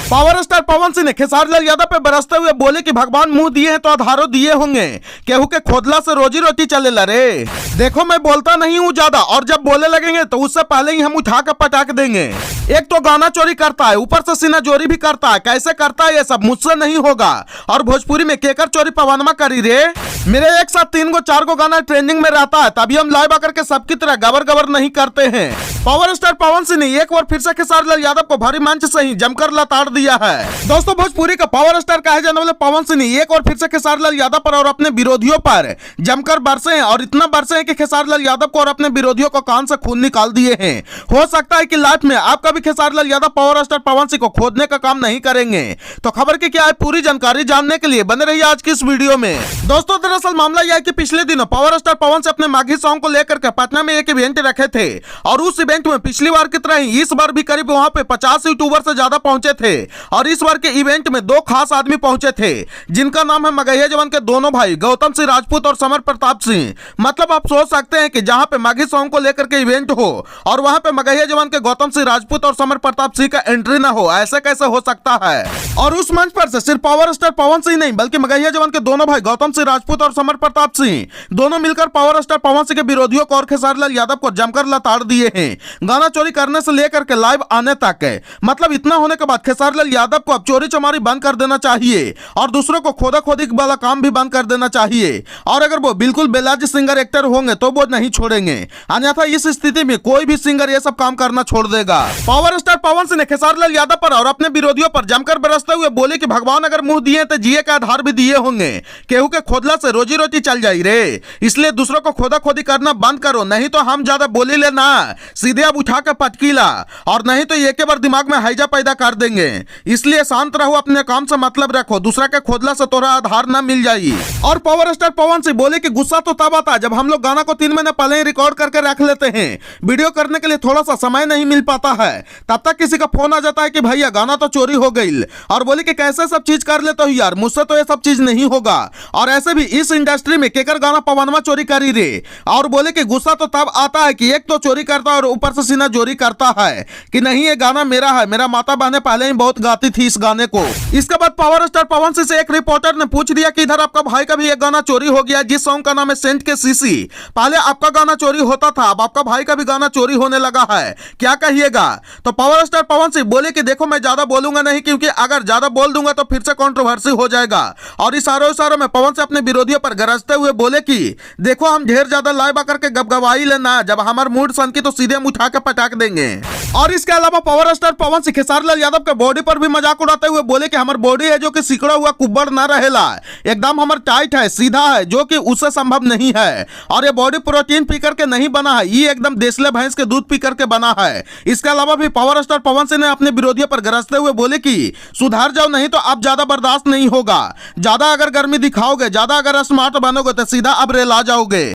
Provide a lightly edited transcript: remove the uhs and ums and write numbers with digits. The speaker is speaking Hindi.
पावर स्टार पवन सिंह ने खेसारी लाल यादव पे बरसते हुए बोले कि भगवान मुंह दिए हैं तो आधारो दिए होंगे, केहू के खोदला से रोजी रोटी चले रे। देखो मैं बोलता नहीं हूँ ज्यादा, और जब बोले लगेंगे तो उससे पहले ही हम उठा कर पटाक देंगे। एक तो गाना चोरी करता है, ऊपर से सीना चोरी भी करता है। कैसे करता है ये सब मुझसे नहीं होगा। और भोजपुरी में केकर चोरी पवनमा करी रे। मेरे एक साथ 3 गो 4 गो गाना ट्रेंडिंग में रहता है, तभी हम लाइव आकर के सबकी तरह गबर गबर नहीं करते हैं। पावर स्टार पवन सिंह ने एक बार फिर से खेसारी लाल यादव को भारी मंच से ही जमकर लताड़ दिया है। दोस्तों भोजपुरी का पावर स्टार कहे जाने वाले पवन सिंह ने एक बार फिर से खेसारी लाल यादव पर और अपने विरोधियों पर जमकर बरसे हैं, और इतना बरसे हैं कि खेसारी लाल यादव को और अपने विरोधियों को कान से खून निकाल दिए हैं। हो सकता है कि लाइफ में आपका भी खेसारी लाल यादव पावर स्टार पवन सिंह को खोदने का काम नहीं करेंगे। तो खबर की क्या है पूरी जानकारी जानने के लिए बने रहिए आज की इस वीडियो में। दोस्तों दरअसल मामला यह है कि पिछले दिनों पावर स्टार पवन से अपने माघी सॉन्ग को लेकर के पटना में एक इवेंट रखे थे, और उस इवेंट में पिछली बार की तरह ही इस बार भी करीब वहां पे 50 यूट्यूबर से ज्यादा पहुंचे थे। और इस बार के इवेंट में 2 खास आदमी पहुंचे थे, जिनका नाम है मगहिया जवान के दोनों भाई गौतम सिंह राजपूत और समर प्रताप सिंह। मतलब आप सोच सकते हैं कि जहां पे माघी सॉन्ग को लेकर के इवेंट हो और वहां पे मगहिया जवान के गौतम सिंह राजपूत और समर प्रताप सिंह का एंट्री ना हो, ऐसे कैसे हो सकता है। और उस मंच पर से सिर्फ पावर स्टार पवन सिंह नहीं बल्कि मगहिया जवान के दोनों भाई गौतम सिंह राजपूत और समर प्रताप सिंह दोनों मिलकर पावर स्टार पवन सिंह के विरोधियों को और खेसारी लाल यादव को जमकर लताड़ दिए हैं, गाना चोरी करने से लेकर के लाइव आने तक। मतलब इतना होने के बाद खेसारी लाल यादव को अब चोरी चमारी बंद कर देना चाहिए और दूसरों को खोदा खोदी वाला काम भी बंद कर देना चाहिए। और अगर वो बिल्कुल बेलाज सिंगर एक्टर होंगे तो वो नहीं छोड़ेंगे, अन्यथा इस स्थिति में कोई भी सिंगर ये सब काम करना छोड़ देगा। पावर स्टार पवन सिंह ने खेसारी लाल यादव पर और अपने विरोधियों पर जमकर बरसते हुए बोले कि भगवान अगर मुंह दिए तो जिए का आधार भी दिए होंगे, केहू के खोदला से रोजी रोटी चल जाई रे। इसलिए दूसरों को खोदा खोदी करना बंद करो, नहीं तो हम ज्यादा बोले लेना सीधे अब उठा कर पटकीला, और नहीं तो एक बार दिमाग में हैजा पैदा कर देंगे। इसलिए शांत रहो, अपने काम से मतलब रखो, दूसरा के खोदला से तोरा आधार ना मिल जाए। और पावर स्टार पवन सिंह बोले कि गुस्सा तो तब आता है जब हम लोग गाना को 3 महीने पहले ही रिकॉर्ड करके रख लेते हैं, वीडियो करने के लिए थोड़ा सा समय नहीं मिल पाता है, तब तक किसी का फोन आ जाता है कि भैया गाना तो चोरी हो गई। और बोले कि कैसे सब चीज कर लेते हो यार, मुझसे तो ये सब चीज नहीं होगा। और ऐसे भी इस इंडस्ट्री में केकर गाना पवनमा चोरी करी रे। और बोले कि गुस्सा तो तब आता है कि एक तो चोरी करता है और ऊपर से सीना चोरी करता है कि नहीं ये गाना मेरा है, मेरा माता बहने पहले ही बहुत गाती थी इस गाने को। इसके बाद पावर स्टार पवन सिंह से एक रिपोर्टर ने पूछ दिया कि इधर आपका भाई का भी एक गाना चोरी हो गया, जिस सॉन्ग का नाम है सेंट के सीसी। पहले आपका गाना चोरी होता था, अब आपका भाई का भी गाना चोरी होने लगा है, क्या कहिएगा। तो पावर स्टार पवन सिंह बोले कि देखो मैं ज्यादा बोलूंगा नहीं, क्योंकि अगर ज्यादा बोल दूंगा तो फिर से कंट्रोवर्सी हो जाएगा। और इशारों में पवन से अपने विरोधियों पर गरजते हुए बोले कि देखो हम ढेर ज्यादा लाइव आकर के गबगबाई लेना, जब हमारा मूड सनकी तो सीधे हम उठा के पटाक देंगे। और इसके अलावा पावर स्टार पवन सिंह खेसारी लाल यादव के बॉडी पर भी मजाक उड़ाते हुए बोले कि हमारी बॉडी है जो कि सिकड़ा हुआ कुब्बड़ ना रहेला, एकदम हमारा टाइट है, सीधा है, जो कि उससे संभव नहीं है। और ये बॉडी प्रोटीन पी करके नहीं बना है, ये एकदम देसले भैंस के दूध पी करके बना है। इसके अलावा भी पावर स्टार पवन सिंह ने अपने विरोधियों पर गरजते हुए बोले कि सुधार जाओ, नहीं तो अब ज्यादा बर्दाश्त नहीं होगा। ज्यादा अगर गर्मी दिखाओगे, ज्यादा अगर स्मार्ट बनोगे तो सीधा अब रेल आ जाओगे।